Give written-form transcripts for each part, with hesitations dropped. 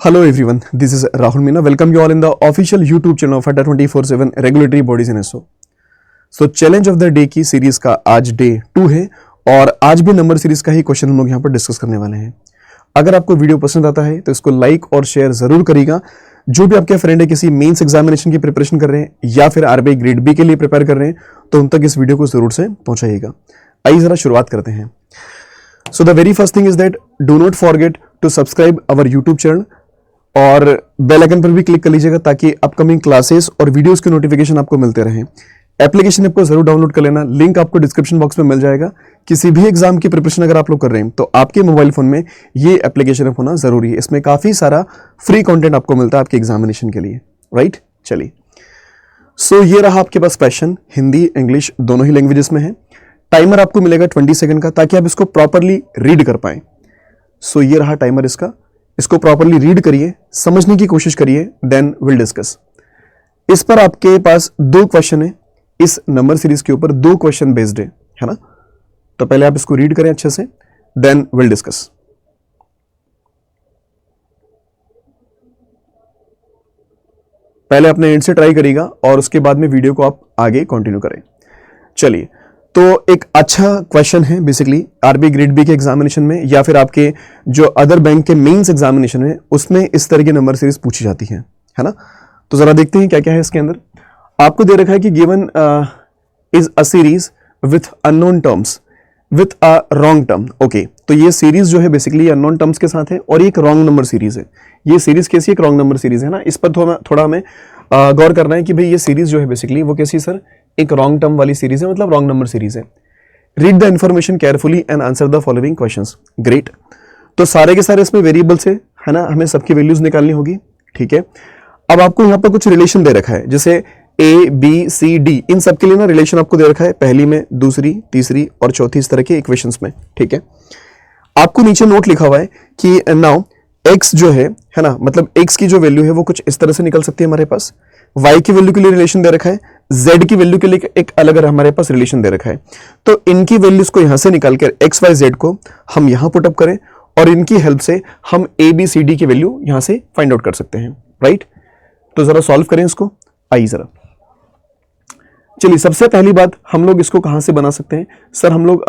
Hello everyone, this is Rahul Meena. Welcome you all in the official YouTube channel of ADDA 24/7 Regulatory Bodies in SO. So challenge of the day की series का आज day 2 है और आज भी number series का ही question हम लोग यहाँ पर डिस्कस करने वाले हैं। अगर आपको वीडियो पसंद आता है तो इसको लाइक और शेयर जरूर करिएगा। जो भी आपके फ्रेंड है किसी मेंस एग्जामिनेशन की प्रिपरेशन कर रहे हैं या फिर आरबीआई ग्रेड बी के लिए प्रिपेयर कर रहे हैं तो उन तक इस वीडियो को जरूर से पहुंचाइएगा। आइए जरा शुरुआत करते हैं। So the very first thing is that do not forget to subscribe our YouTube channel और बेल आइकन पर भी क्लिक कर लीजिएगा ताकि अपकमिंग क्लासेस और वीडियोस के नोटिफिकेशन आपको मिलते रहें। एप्लीकेशन आपको जरूर डाउनलोड कर लेना, लिंक आपको डिस्क्रिप्शन बॉक्स में मिल जाएगा। किसी भी एग्जाम की प्रिपरेशन अगर आप लोग कर रहे हैं तो आपके मोबाइल फोन में ये एप्लीकेशन होना जरूरी है। इसमें काफी सारा फ्री कंटेंट आपको मिलता है आपके एग्जामिनेशन के लिए, राइट। चलिए, सो ये रहा आपके पास क्वेश्चन, हिंदी इंग्लिश दोनों ही लैंग्वेजेस में है। टाइमर आपको मिलेगा 20 सेकंड का ताकि आप इसको प्रॉपरली रीड कर पाए। सो ये रहा टाइमर इसका, इसको प्रॉपरली रीड करिए, समझने की कोशिश करिए, देन विल डिस्कस। इस पर आपके पास 2 क्वेश्चन है, इस नंबर सीरीज के ऊपर 2 क्वेश्चन बेस्ड है ना। तो पहले आप इसको रीड करें अच्छे से, देन विल डिस्कस। पहले अपने एंड से ट्राई करिएगा और उसके बाद में वीडियो को आप आगे कंटिन्यू करें। चलिए, तो एक अच्छा क्वेश्चन है बेसिकली आरबीआई ग्रेड बी के एग्जामिनेशन में या फिर आपके जो अदर बैंक के मेंस एग्जामिनेशन में, उसमें इस तरह की नंबर सीरीज पूछी जाती है ना। तो जरा देखते हैं क्या क्या है इसके अंदर। आपको दे रखा है कि given is a series with unknown terms with a wrong term. Okay, तो ये सीरीज जो है बेसिकली अननोन टर्म्स के साथ है और एक रॉन्ग नंबर सीरीज है। ये सीरीज कैसी एक रॉन्ग नंबर सीरीज है ना, इस पर थोड़ा हमें गौर करना है कि भाई ये सीरीज जो है बेसिकली वो कैसी सर, एक रॉन्ग टर्म वाली सीरीज है, मतलब रॉन्ग नंबर सीरीज है। Read the information carefully and answer the following questions. Great, तो सारे के सारे इसमें वेरिएबल्स है ना, हमें सबकी वैल्यूज निकालनी होगी। ठीक है, अब आपको यहाँ पर कुछ रिलेशन दे रखा है, जैसे ए बी सी डी, इन सब के लिए ना रिलेशन आपको दे रखा है, पहली में, दूसरी, तीसरी और चौथी, इस तरह के इक्वेशंस में। ठीक है, आपको नीचे नोट लिखा हुआ है कि नाउ x जो है ना, मतलब x की जो वैल्यू है वो कुछ इस तरह से निकल सकती है हमारे पास। y की वैल्यू के लिए रिलेशन दे रखा है, z की वैल्यू के लिए एक अलग हमारे पास रिलेशन दे रखा है। तो इनकी वैल्यूज को यहां से निकालकर x y z को हम यहां पुट अप करें और इनकी हेल्प से हम a b c d की वैल्यू यहां से फाइंड आउट कर सकते हैं, राइट। तो जरा सॉल्व करें इसको, आइए जरा। चलिए, सबसे पहली बात हम लोग इसको कहां से बना सकते हैं सर, हम लोग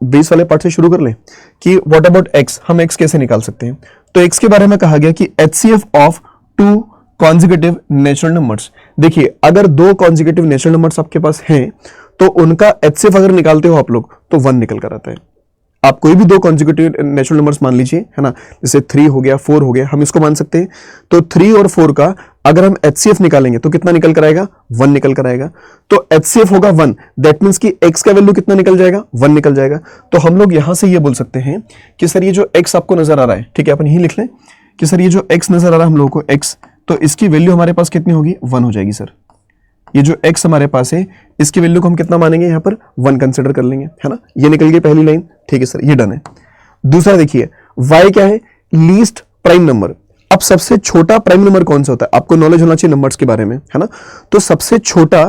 बेस वाले पार्ट से शुरू कर लें कि व्हाट अबाउट x, हम x कैसे निकाल सकते हैं। तो x के बारे में कहा गया कि HCF of 2 consecutive natural numbers. देखिए, अगर 2 कॉन्जिक्यूटिव नेचुरल नंबर्स आपके पास हैं तो उनका HCF अगर निकालते हो आप लोग तो 1 निकल कर आता है। आप कोई भी 2 कॉन्जिक्यूटिव नेचुरल नंबर्स मान लीजिए, है ना, जैसे 3 हो गया, 4 हो गया, हम इसको मान सकते हैं। तो 3 और 4 का अगर हम HCF निकालेंगे तो कितना निकल कर आएगा, 1 निकल कर आएगा। तो HCF होगा 1, दैट मींस कि x का वैल्यू कितना निकल जाएगा, 1 निकल जाएगा। तो हम लोग यहां से ये बोल सकते हैं कि सर ये जो x आपको नजर आ रहा है, ठीक है, अपन यही लिख लें कि सर ये जो x नजर आ रहा है हम लोगों को x, तो इसकी वैल्यू हमारे पास कितनी होगी, 1 हो जाएगी सर। ये जो x हमारे पास है इसकी वैल्यू को हम कितना मानेंगे, यहाँ पर 1 कंसिडर कर लेंगे, है ना। ये निकल गई पहली लाइन, ठीक है सर, ये डन है। दूसरा देखिए, y क्या है, लीस्ट प्राइम नंबर। अब सबसे छोटा प्राइम नंबर कौन सा होता है, आपको नॉलेज होना चाहिए नंबर्स के बारे में, है ना। तो सबसे छोटा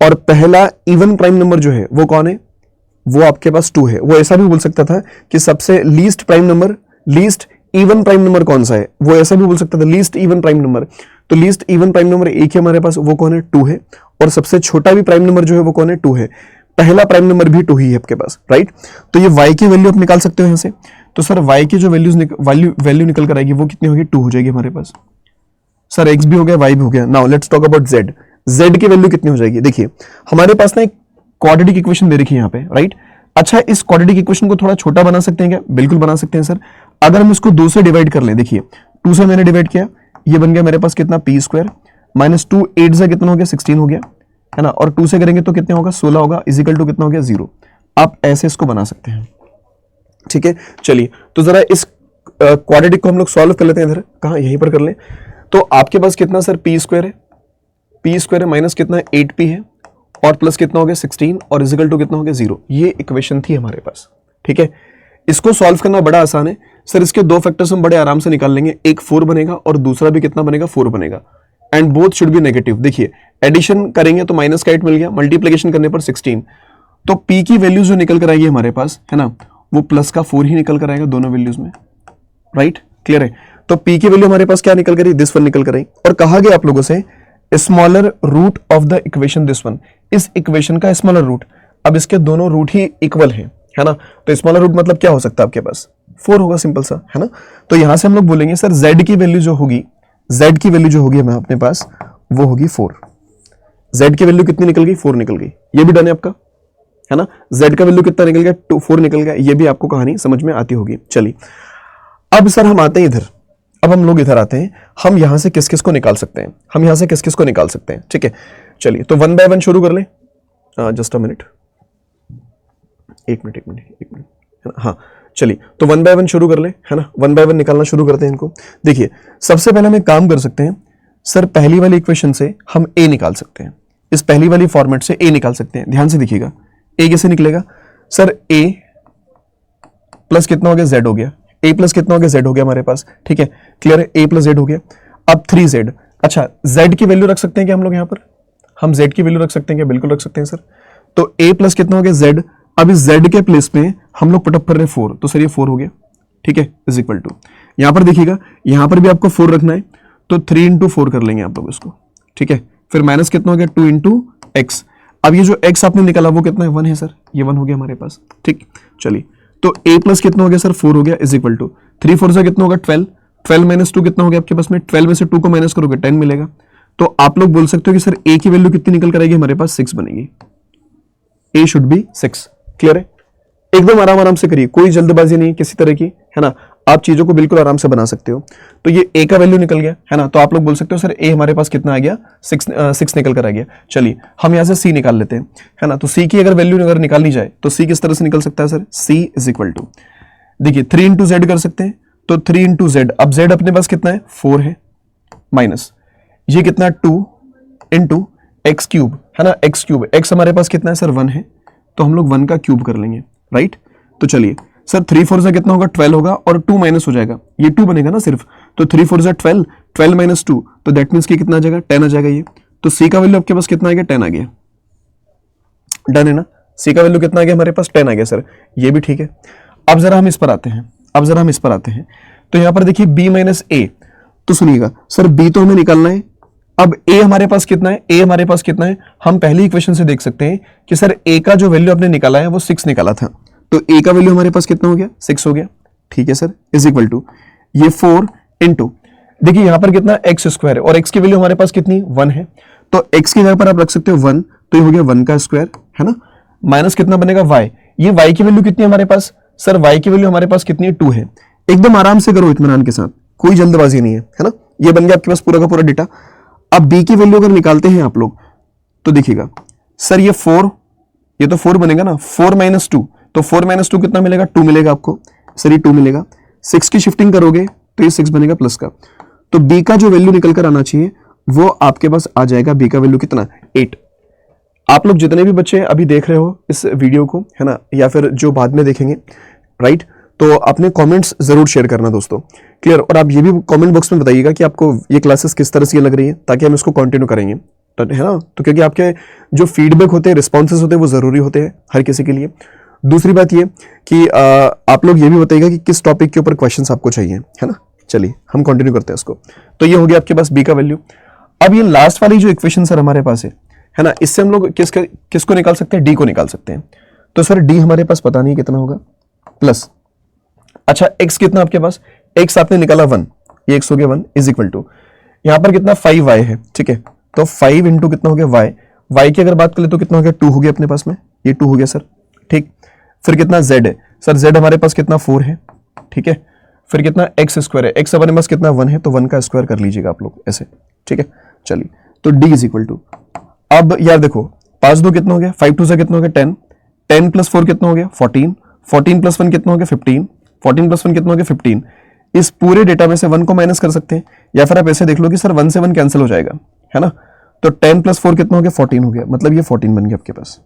और पहला इवन प्राइम नंबर जो है वो कौन है, वो आपके पास 2 है। वो ऐसा भी बोल सकता था कि सबसे least prime number, least even prime number कौन सा है, वो ऐसा भी बोल सकता था लीस्ट इवन प्राइम नंबर। तो लीस्ट इवन प्राइम नंबर एक है हमारे पास, वो कौन है, 2 है। और सबसे छोटा भी प्राइम नंबर जो है वो कौन है, 2 है। पहला प्राइम नंबर भी 2 ही है आपके पास, राइट। तो ये y की वैल्यू आप निकाल सकते हो यहां से। तो सर y की जो वैल्यू निकल कर आएगी वो कितनी होगी, 2 हो जाएगी हमारे पास। सर x भी हो गया, y भी हो गया। Now let's talk about z की वैल्यू कितनी हो जाएगी। देखिए, हमारे पास ना एक क्वाड्रेटिक इक्वेशन दे रखी है यहाँ पे, राइट। अच्छा, इस क्वाड्रेटिक इक्वेशन को थोड़ा छोटा बना सकते हैं क्या, बिल्कुल बना सकते हैं सर। अगर हम इसको 2 से डिवाइड कर लें, देखिए 2 से मैंने डिवाइड किया, ये बन गया मेरे पास कितना, p² माइनस 2, 8 से कितना हो गया, 16 हो गया, है ना। और 2 से करेंगे तो कितना होगा, 16 होगा, इजिकल टू कितना हो गया, 0। आप ऐसे इसको बना सकते हैं, ठीक है। चलिए, तो जरा इस क्वाड्रेटिक को हम लोग सॉल्व कर लेते हैं। इधर कहाँ, यहीं पर कर लें। तो आपके पास कितना सर, p² है, p² है माइनस कितना, 8p है, और प्लस कितना हो गया, 16, और इजिकल टू कितना हो गया, 0। ये इक्वेशन थी हमारे पास, ठीक है। इसको सॉल्व करना बड़ा आसान है सर, इसके 2 फैक्टर्स हम बड़े आराम से निकाल लेंगे। एक 4 बनेगा और दूसरा भी कितना बनेगा, 4 बनेगा, and both should be negative. देखिए, एडिशन करेंगे तो माइनस का 8 मिल गया, मल्टीप्लिकेशन करने पर 16। तो p की वैल्यू जो निकल कर आएगी हमारे पास, है ना, वो प्लस का 4 ही निकल कर आएगा दोनों वैल्यूज में, राइट। क्लियर है। तो p की वैल्यू हमारे पास क्या निकल कर, दिस वन निकल कर आई। और कहा गया आप लोगों से smaller root of the equation this one, इस इक्वेशन का स्मॉलर रूट। अब इसके दोनों रूट ही इक्वल है ना, तो स्मॉलर रूट मतलब क्या हो सकता है आपके पास, 4 होगा, सिंपल सा है ना। तो यहां से हम लोग बोलेंगे सर z की वैल्यू जो होगी, z की वैल्यू जो होगी हमें अपने पास वो होगी 4। z की वैल्यू कितनी निकल गई, 4 निकल गई। ये भी डन है आपका, है ना। z का वैल्यू कितना निकल गया, 4 निकल गया। ये भी आपको कहानी समझ में आती होगी। चलिए अब सर हम आते हैं इधर, अब हम लोग इधर आते हैं, हम यहां से किस किस को निकाल सकते हैं, हम यहां से किस किस को निकाल सकते हैं, ठीक है। चलिए तो 1 बाय 1 शुरू कर ले, जस्ट अ मिनट, एक मिनट, हाँ चलिए तो 1 बाय 1 शुरू कर ले, है ना। 1 बाय 1 निकालना शुरू करते हैं इनको। देखिए सबसे पहले हम एक काम कर सकते हैं सर, पहली वाली इक्वेशन से हम a निकाल सकते हैं, इस पहली वाली फॉर्मेट से a निकाल सकते हैं। ध्यान से देखिएगा a कैसे निकलेगा सर, a प्लस कितना हो गया, z हो गया, a प्लस कितना हो गया, z हो गया हमारे पास, ठीक है, क्लियर है, a प्लस z हो गया। अब 3z, अच्छा z की वैल्यू रख सकते हैं क्या हम लोग यहाँ पर, हम z की वैल्यू रख सकते हैं क्या, बिल्कुल रख सकते हैं सर। तो a प्लस कितना हो गया, z, अब इस z के प्लेस में हम लोग पुटअप कर रहे हैं 4, तो सर ये 4 हो गया, ठीक है, इज इक्वल टू, यहां पर देखिएगा यहां पर भी आपको 4 रखना है, तो 3 इंटू 4 कर लेंगे आप लोग इसको, ठीक है। फिर माइनस कितना हो गया, 2 इंटू एक्स। अब ये जो x आपने निकाला वो कितना है, 1 है सर, ये 1 हो गया हमारे पास, ठीक। चलिए तो a प्लस कितना हो गया सर, 4 हो गया, इज इक्वल टू 3 4 से कितना होगा 12, 12 माइनस 2 कितना हो गया आपके पास में, 12 में से 2 को माइनस करोगे 10 मिलेगा। तो आप लोग बोल सकते हो कि सर a की वैल्यू कितनी निकल कर आएगी हमारे पास, 6 बनेगी, a शुड बी 6। क्लियर है, एकदम आराम आराम से करिए, कोई जल्दबाजी नहीं किसी तरह की, है ना। आप चीजों को बिल्कुल आराम से बना सकते हो। तो ये a का वैल्यू निकल गया, है ना। तो आप लोग बोल सकते हो सर a हमारे पास कितना आ गया, 6 निकल कर आ गया। चलिए हम यहां से c निकाल लेते हैं, है ना। तो c की अगर वैल्यू अगर निकालनी जाए तो c किस तरह से निकल सकता है sir, c is equal to, देखिए 3 इंटू जेड कर सकते हैं, तो 3 इंटू जेड, अब z अपने पास कितना है 4 है, माइनस ये कितना 2 इंटू एक्स क्यूब, है ना, एक्स क्यूब, एक्स हमारे पास कितना है सर 1 है, तो हम लोग 1 का क्यूब कर लेंगे, राइट। तो चलिए सर 3 4 से कितना होगा 12 होगा, और 2 माइनस हो जाएगा, ये 2 बनेगा ना सिर्फ, तो 3 4 से 12, 12 माइनस 2, तो दैट मीन्स कि कितना आ जाएगा, 10 आ जाएगा ये। तो c का वैल्यू आपके पास कितना आ गया, 10 आ गया, डन है ना। c का वैल्यू कितना आ गया हमारे पास, 10 आ गया सर, ये भी ठीक है। अब जरा हम इस पर आते हैं, तो यहां पर देखिए b माइनस ए, तो सुनिएगा सर b तो हमें निकालना है, अब a हमारे पास कितना है, a हमारे पास कितना है, हम पहली इक्वेशन से देख सकते हैं कि सर a का जो वैल्यू आपने निकाला है वो 6 निकाला था, तो a का वैल्यू हमारे पास कितना हो गया, 6 हो गया, ठीक है सर, इज इक्वल टू ये 4 इंटू, देखिए यहां पर कितना एक्स स्क्वायर है, और x की वैल्यू हमारे पास कितनी 1 है, तो x की जगह पर आप रख सकते हो 1, तो ये हो गया 1 का स्क्वायर, है ना, माइनस कितना बनेगा y, ये y की वैल्यू कितनी है हमारे पास सर, y की वैल्यू हमारे पास कितनी है 2 है। एकदम आराम से करो, इत्मीनान के साथ, कोई जल्दबाजी नहीं है ना। ये बन गया आपके पास पूरा का पूरा डेटा। अब b की वैल्यू अगर निकालते हैं आप लोग, तो देखिएगा सर ये 4, ये तो 4 बनेगा ना, 4 माइनस 2, तो 4 माइनस 2 कितना मिलेगा, 2 मिलेगा आपको सर, ये 2 मिलेगा। 6 की शिफ्टिंग करोगे तो ये 6 बनेगा प्लस का, तो b का जो वैल्यू निकल कर आना चाहिए वो आपके पास आ जाएगा, b का वैल्यू कितना 8। आप लोग जितने भी बच्चे अभी देख रहे हो इस वीडियो को, है ना, या फिर जो बाद में देखेंगे, राइट, तो अपने कमेंट्स जरूर शेयर करना दोस्तों, क्लियर। और आप ये भी कमेंट बॉक्स में बताइएगा कि आपको ये क्लासेस किस तरह से लग रही है, ताकि हम इसको कंटिन्यू करेंगे, है ना। तो क्योंकि आपके जो फीडबैक होते हैं, रिस्पॉन्सेज होते हैं, वो जरूरी होते हैं हर किसी के लिए। दूसरी बात ये कि आप लोग ये भी बताइएगा कि किस टॉपिक के ऊपर क्वेश्चंस आपको चाहिए, है ना। चलिए हम कंटिन्यू करते हैं इसको। तो ये हो गया आपके पास b का वैल्यू। अब ये लास्ट वाली जो इक्वेशन सर हमारे पास है ना, इससे हम लोग किसको निकाल सकते हैं, d को निकाल सकते हैं। तो सर d हमारे पास पता नहीं कितना होगा, प्लस, अच्छा x कितना आपके पास, x आपने निकाला 1, ये x हो गया 1, इज इक्वल टू यहां पर कितना 5y है, ठीक है, तो 5 इंटू कितना हो गया y की अगर बात करें तो कितना हो गया 2 हो गया अपने पास में, ये 2 हो गया सर, ठीक। फिर कितना z है सर, z हमारे पास कितना 4 है, ठीक है। फिर कितना x स्क्वायर है, x हमारे पास कितना 1 है, तो 1 का स्क्वायर कर लीजिएगा आप लोग ऐसे, ठीक है। चलिए तो d इज इक्वल टू, अब यार देखो 5 2 कितना हो गया, 5 2 से कितना हो गया 10, 10 प्लस 4 कितना हो गया 14, 14 प्लस 1 कितना हो गया 15, 14 प्लस 1 कितना हो गया 15। इस पूरे डेटा में से 1 को माइनस कर सकते हैं, या फिर आप ऐसे देख लो कि सर 1 से 1 कैंसिल हो जाएगा, है ना। तो 10 प्लस 4 कितना हो गया 14 हो गया, मतलब ये 14 बन गया आपके पास।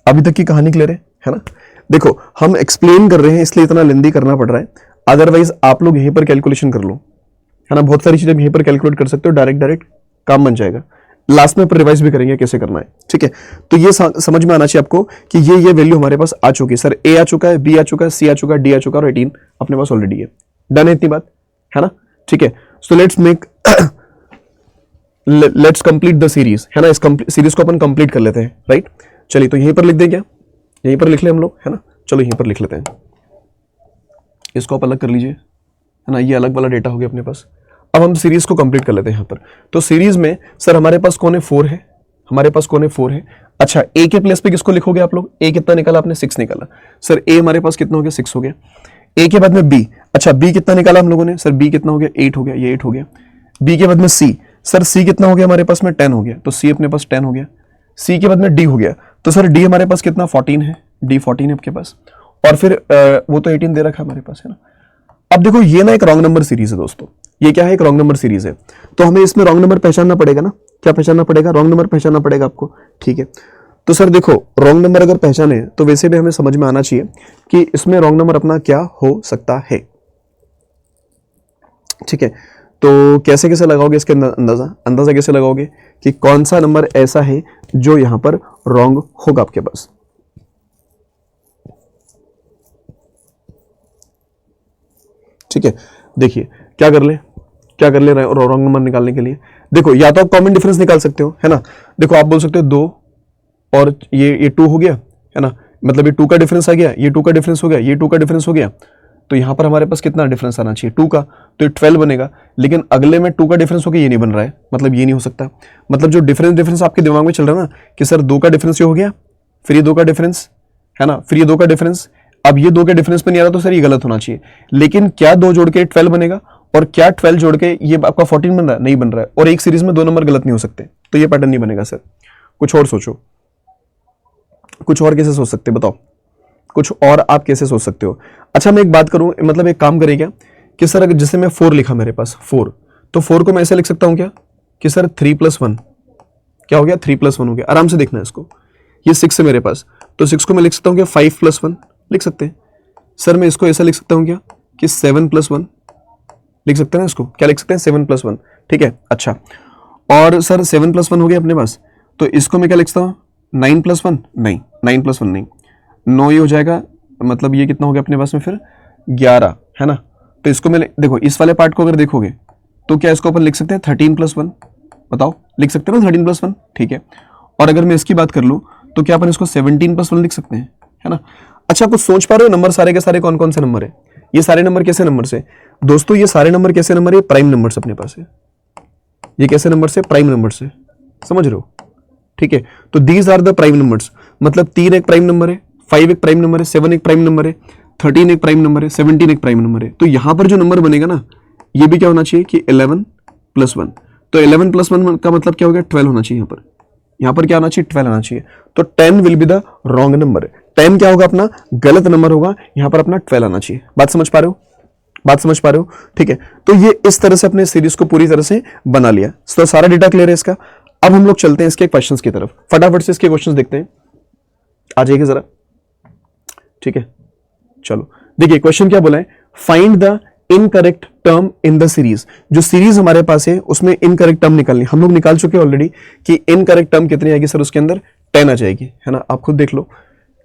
अभी तक की कहानी क्लियर है ना। देखो हम एक्सप्लेन कर रहे हैं इसलिए इतना लेंदी करना पड़ रहा है, अदरवाइज आप लोग यहीं पर कैलकुलेशन कर लो, है ना। बहुत सारी चीजें यहीं पर कैलकुलेट कर सकते हो, डायरेक्ट काम बन जाएगा। लास्ट में पर रिवाइज भी करेंगे कैसे करना है, ठीक है। तो ये समझ में आना चाहिए आपको कि ये वैल्यू हमारे पास आ चुकी है सर, a आ चुका है, b आ चुका है, c आ चुका है, d आ चुका है, और 18 अपने पास ऑलरेडी है। डन है इतनी बात, है ना, ठीक है। So let's complete the series, है ना, इस सीरीज को अपन कंप्लीट कर लेते हैं, राइट। चलिए तो यहीं पर लिख दें क्या, यहीं पर लिख ले हम लोग, है ना, चलो यहीं पर लिख लेते हैं। इसको आप अलग कर लीजिए, है ना, ये अलग वाला डेटा हो गया अपने पास। अब हम सीरीज को कंप्लीट कर लेते हैं यहाँ पर। तो सीरीज में सर हमारे पास कौन है, 4 है, हमारे पास कौन है, 4 है। अच्छा, ए के प्लेस पे किसको लिखोगे आप लोग, ए कितना निकाला आपने, 6 निकाला। सर ए हमारे पास कितना हो गया, 6 हो गया। ए के बाद में बी, अच्छा बी कितना निकाला हम लोगों ने, सर बी कितना हो गया, 8 हो गया, ये 8 हो गया। बी के बाद में सी, सर सी कितना हो गया हमारे पास में, 10 हो गया, तो सी अपने पास 10 हो गया। सी के बाद में डी हो गया, तो सर डी हमारे पास कितना, 14 है, डी 14 है आपके पास। और फिर वो तो 18 दे रखा है हमारे पास, है ना। अब देखो ये ना एक रॉन्ग नंबर सीरीज है दोस्तों, ये क्या है, एक रॉन्ग नंबर सीरीज है। तो हमें इसमें रॉन्ग नंबर पहचानना पड़ेगा ना, क्या पहचानना पड़ेगा, रॉन्ग नंबर पहचानना पड़ेगा आपको, ठीक है। तो सर देखो रॉन्ग नंबर अगर पहचाने तो वैसे भी हमें समझ में आना चाहिए कि इसमें रॉन्ग नंबर अपना क्या हो सकता है, ठीक है। तो कैसे कैसे लगाओगे इसके अंदाजा कैसे लगाओगे कि कौन सा नंबर ऐसा है जो यहां पर रॉन्ग होगा आपके पास। ठीक है, देखिए क्या कर ले रॉन्ग नंबर निकालने के लिए। देखो या तो आप कॉमन डिफरेंस निकाल सकते हो, है ना। देखो आप बोल सकते हो 2 और ये 2 हो गया, है ना, मतलब ये 2 का डिफरेंस आ गया, ये 2 का डिफरेंस हो गया, ये 2 का डिफरेंस हो गया। तो यहां पर हमारे पास कितना डिफरेंस आना चाहिए, 2 का, तो ये 12 बनेगा। लेकिन अगले में 2 का डिफरेंस हो गया, ये नहीं बन रहा है, मतलब ये नहीं हो सकता। मतलब जो डिफरेंस आपके दिमाग में चल रहा है ना कि सर 2 का डिफरेंस ये हो गया, फिर ये 2 का डिफरेंस, है ना, फिर ये 2 का डिफरेंस, अब ये 2 के डिफरेंस पे नहीं आ रहा, तो सर ये गलत होना चाहिए। लेकिन क्या 2 जोड़ के 12 बनेगा, और क्या 12 जोड़ के ये आपका 14 बन रहा है, नहीं बन रहा है। और एक सीरीज में 2 नंबर गलत नहीं हो सकते, तो ये पैटर्न नहीं बनेगा सर। कुछ और सोचो, कुछ और कैसे सोच सकते, बताओ, कुछ और आप कैसे सोच सकते हो। अच्छा मैं एक बात करूं, मतलब एक काम करें क्या कि सर अगर जैसे मैं 4 लिखा मेरे पास 4, तो 4 को मैं ऐसे लिख सकता हूं क्या कि सर 3+1 क्या हो गया, 3+1 हो गया। आराम से देखना है इसको, ये 6 है मेरे पास, तो 6 को मैं लिख सकता हूं क्या 5+1 लिख सकते हैं। सर मैं इसको ऐसा लिख सकता हूं क्या कि 7+1 लिख सकते हैं ना, इसको क्या लिख सकते हैं 7+1, ठीक है। अच्छा और सर 7+1 हो गया अपने पास, तो इसको मैं क्या लिखता हूँ 9+1, नहीं 9+1 नहीं, 9 ये हो जाएगा, मतलब ये कितना हो गया अपने पास में फिर 11, है ना। तो इसको मैं देखो इस वाले पार्ट को अगर देखोगे तो क्या इसको अपन लिख सकते हैं 13+1, बताओ लिख सकते हैं ना 13+1, ठीक है। और अगर मैं इसकी बात कर लूँ तो क्या अपन इसको 17+1 लिख सकते हैं, है ना। अच्छा कुछ सोच पा रहे हो नंबर सारे के सारे कौन कौन से नंबर है, ये सारे नंबर कैसे नंबर से दोस्तों, ये सारे नंबर कैसे नंबर है, प्राइम नंबर से अपने पास है। ये कैसे नंबर से, प्राइम नंबर से, समझ रहे हो, ठीक है। तो these are the prime numbers, मतलब 3 एक प्राइम नंबर है, 5 एक प्राइम नंबर है, 7 एक प्राइम नंबर है, 13 एक प्राइम नंबर है, 17 एक प्राइम नंबर है। तो यहां पर जो नंबर बनेगा ना ये भी क्या होना चाहिए कि 11+1, तो 11+1 का मतलब क्या हो गया 12 होना चाहिए। यहाँ पर क्या होना चाहिए 12 आना चाहिए। तो 10 will be the wrong number, 10 क्या होगा अपना गलत नंबर होगा, यहाँ पर अपना 12 आना चाहिए। बात समझ पा रहे हो, बात समझ पा रहे हो, ठीक है। तो ये इस तरह से अपने सीरीज को पूरी तरह से बना लिया, तो सारा डेटा क्लियर है इसका। अब हम लोग चलते हैं इसके क्वेश्चंस की तरफ, फटाफट से इसके क्वेश्चंस देखते हैं, आ जाइए जरा, ठीक है। चलो देखिए क्वेश्चन क्या बोला है, find the incorrect term in the series. जो सीरीज हमारे पास है उसमें इनकरेक्ट टर्म निकालनी, हम लोग निकाल चुके हैं ऑलरेडी कि इनकरेक्ट टर्म कितनी आएगी सर, उसके अंदर 10 आ जाएगी, है ना, आप खुद देख लो,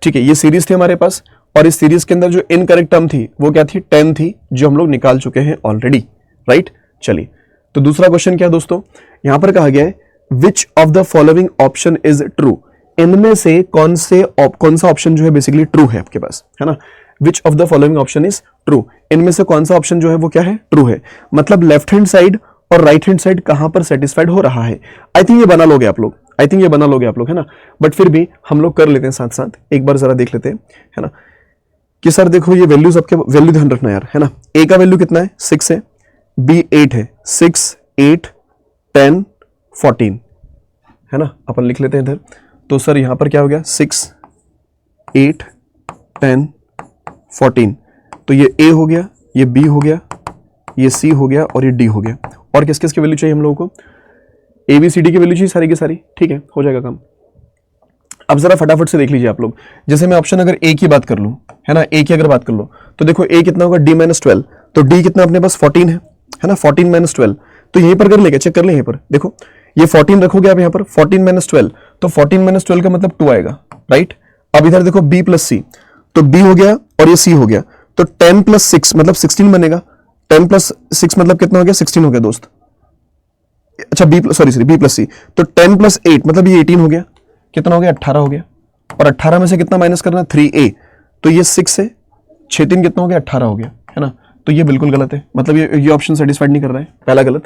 ठीक है। ये सीरीज थी हमारे पास और इस सीरीज के अंदर जो इनकरेक्ट टर्म थी वो क्या थी 10 थी, जो हम लोग निकाल चुके हैं ऑलरेडी, राइट। चलिए तो दूसरा क्वेश्चन क्या है दोस्तों, यहां पर कहा गया है which of the following option is true, इनमें से कौन सा ऑप्शन जो है बेसिकली ट्रू है आपके पास, है ना। Which of the following option is true, इनमें से कौन सा ऑप्शन जो है वो क्या है ट्रू है, मतलब लेफ्ट हैंड साइड और राइट हैंड साइड कहां पर सेटिस्फाइड हो रहा है। आई थिंक ये बना लोगे आप लोग, आई थिंक ये बना लोगे आप लोग, है ना। बट फिर भी हम लोग कर लेते हैं साथ साथ, एक बार जरा देख लेते हैं, है ना, कि सर देखो ये वैल्यूज आपके वैल्यू ध्यान रखना यार, है ना। ए का वैल्यू कितना है 6 है, बी 8 है, 6 8 10 14, है ना, अपन लिख लेते हैं इधर। तो सर यहां पर क्या हो गया 6 8 10 14, तो ये ए हो गया, ये बी हो गया, ये सी हो गया और ये डी हो गया। और किस किस की वैल्यू चाहिए हम लोगों को, ए बी सी डी की वैल्यू चाहिए सारी की सारी, ठीक है, हो जाएगा काम। अब जरा फटाफट से देख लीजिए आप लोग, जैसे मैं ऑप्शन अगर ए की बात कर लूं, है ना, ए की अगर बात कर लो तो देखो ए कितना होगा D-12, तो डी कितना अपने पास 14 है ना, 14 - 12, तो यहीं पर कर लेंगे, चेक कर ले यहीं पर, देखो ये 14 रखोगे आप यहाँ पर 14 - 12, तो 14 - 12 का मतलब 2 आएगा, राइट। अब इधर देखो B + C, तो B हो गया और ये C हो गया, तो 10 + 6 मतलब 16 बनेगा, 10 प्लस 6 मतलब कितना हो गया, 16 हो गया दोस्त। अच्छा बी प्लस सी, तो 10 प्लस 8 मतलब ये 18 हो गया, कितना हो गया, 18 हो गया। और 18 में से कितना माइनस करना, 3a, तो ये 6 है, 6 3 कितना हो गया, 18 हो गया, है ना। तो ये बिल्कुल गलत है, मतलब ये ऑप्शन सेटिस्फाइड नहीं कर रहा है, पहला गलत।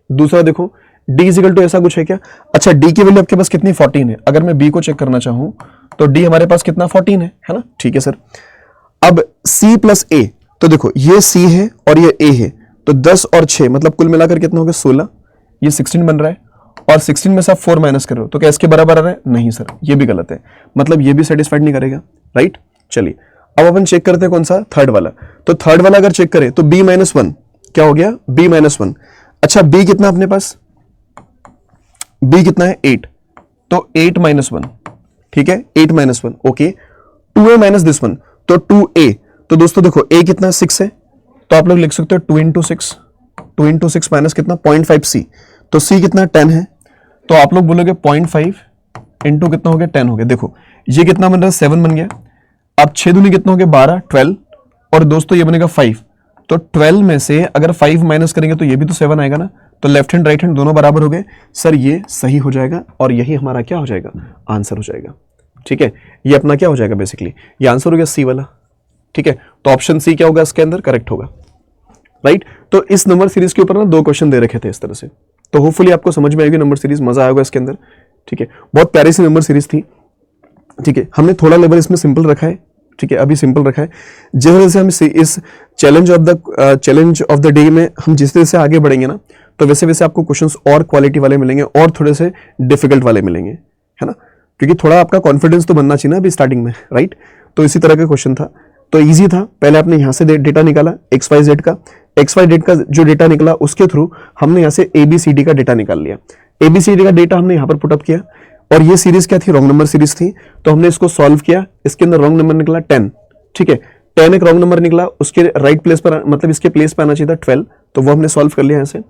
दूसरा देखो d इजिकल टू ऐसा कुछ है क्या, अच्छा d की वैल्यू आपके पास कितनी, 14 है। अगर मैं b को चेक करना चाहूं तो d हमारे पास कितना, 14 है ना, ठीक है सर। अब c प्लस a, तो देखो ये c है और ये a है, तो 10 और 6 मतलब कुल मिलाकर कितना हो गया, 16, ये 16 बन रहा है। और 16 में से आप 4 माइनस कर रहे हो तो क्या इसके बराबर आ रहा है, नहीं सर, ये भी गलत है, मतलब ये भी सेटिस्फाइड नहीं करेगा, राइट। चलिए अब अपन चेक करते हैं कौन सा, थर्ड वाला। तो थर्ड वाला अगर चेक करें तो b माइनस 1 क्या हो गया, b माइनस 1। अच्छा b कितना अपने पास, b कितना है, 8, तो 8 माइनस 1, ठीक है, 8 minus 1, okay. 2a minus this 1, तो 2a, तो दोस्तों देखो a कितना 6 है, तो आप लोग लिख सकते हो 2 इंटू 6, 2 इंटू 6 माइनस कितना 0.5 c, तो c कितना 10 है, तो आप लोग बोलोगे 0.5 इंटू कितना हो गया, 10 हो गया। देखो ये कितना बन रहा है, 7 बन गया। अब 6 दूनी कितना हो गया, 12, 12, और दोस्तों ये बनेगा 5, तो 12 में से अगर 5 माइनस करेंगे तो ये भी तो 7 आएगा ना, तो लेफ्ट हैंड राइट हैंड दोनों बराबर हो गए सर, ये सही हो जाएगा और यही हमारा क्या हो जाएगा, आंसर हो जाएगा, ठीक है। ये अपना क्या हो जाएगा, बेसिकली ये आंसर हो गया सी वाला, ठीक है। तो ऑप्शन सी क्या होगा इसके अंदर, करेक्ट होगा, राइट। तो इस नंबर सीरीज के ऊपर ना 2 क्वेश्चन दे रखे थे इस तरह से, तो होपफुली आपको समझ में आएगी नंबर सीरीज, मजा आएगा इसके अंदर, ठीक है। बहुत प्यारी सी नंबर सीरीज थी, ठीक है। हमने थोड़ा लेवल इसमें सिंपल रखा है, ठीक है, अभी सिंपल रखा है। जिस तरह से हम इस चैलेंज ऑफ द डे में हम जिस तरह से आगे बढ़ेंगे ना, तो वैसे वैसे आपको क्वेश्चंस और क्वालिटी वाले मिलेंगे और थोड़े से डिफिकल्ट वाले मिलेंगे, है ना, क्योंकि थोड़ा आपका कॉन्फिडेंस तो बनना चाहिए ना अभी स्टार्टिंग में, राइट। तो इसी तरह का क्वेश्चन था, तो इजी था। पहले आपने यहाँ से डेटा निकाला XYZ का, XYZ का जो डेटा निकला उसके थ्रू हमने यहाँ से ABCD का डेटा निकाल लिया, ABCD का डेटा हमने यहाँ पर पुटअप किया, और ये सीरीज क्या थी, रॉन्ग नंबर सीरीज थी, तो हमने इसको सॉल्व किया। इसके अंदर रॉन्ग नंबर निकला 10, ठीक है, 10 एक रॉन्ग नंबर निकला, उसके राइट प्लेस पर मतलब इसके प्लेस पर आना चाहिए था 12, तो वो हमने सॉल्व कर लिया ऐसे।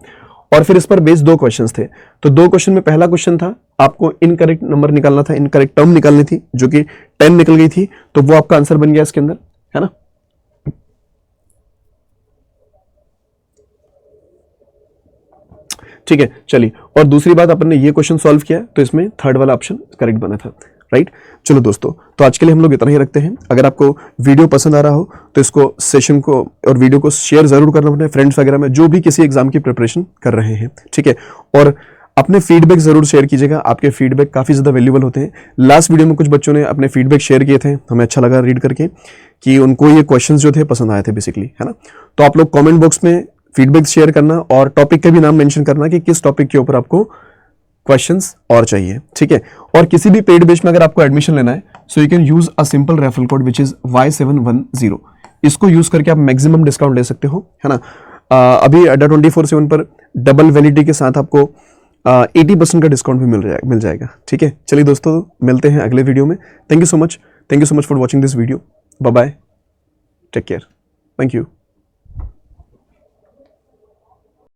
और फिर इस पर बेस्ड 2 क्वेश्चंस थे, तो 2 क्वेश्चन में पहला क्वेश्चन था आपको इनकरेक्ट नंबर निकालना था, इनकरेक्ट टर्म निकालनी थी, जो कि 10 निकल गई थी, तो वो आपका आंसर बन गया इसके अंदर, है ना। ठीक है, चलिए, और दूसरी बात अपन ने ये क्वेश्चन सॉल्व किया तो इसमें थर्ड वाला ऑप्शन करेक्ट बना था, राइट। चलो दोस्तों, तो आज के लिए हम लोग इतना ही रखते हैं। अगर आपको वीडियो पसंद आ रहा हो तो इसको सेशन को और वीडियो को शेयर जरूर करना अपने फ्रेंड्स वगैरह में जो भी किसी एग्जाम की प्रिपरेशन कर रहे हैं, ठीक है। और अपने फीडबैक जरूर शेयर कीजिएगा, आपके फीडबैक काफी ज्यादा वैल्यूएबल होते हैं। लास्ट वीडियो में कुछ बच्चों ने अपने फीडबैक शेयर किए थे, हमें अच्छा लगा रीड करके कि उनको ये क्वेश्चंस जो थे पसंद आए थे बेसिकली, है ना। तो आप लोग कमेंट बॉक्स में फीडबैक शेयर करना और टॉपिक का भी नाम मेंशन करना कि किस टॉपिक के ऊपर आपको क्वेश्चंस और चाहिए, ठीक है। और किसी भी पेड बैच में अगर आपको एडमिशन लेना है, so you can use a simple referral code which is Y710। इसको यूज करके आप मैक्सिमम डिस्काउंट ले सकते हो, है ना। अभी अड्डा 24/7 पर डबल वैलिडिटी के साथ आपको 80% का डिस्काउंट भी मिल जाएगा, ठीक है। चलिए दोस्तों, मिलते हैं अगले वीडियो में। Thank you so much for watching this video. Bye bye, take care, thank you.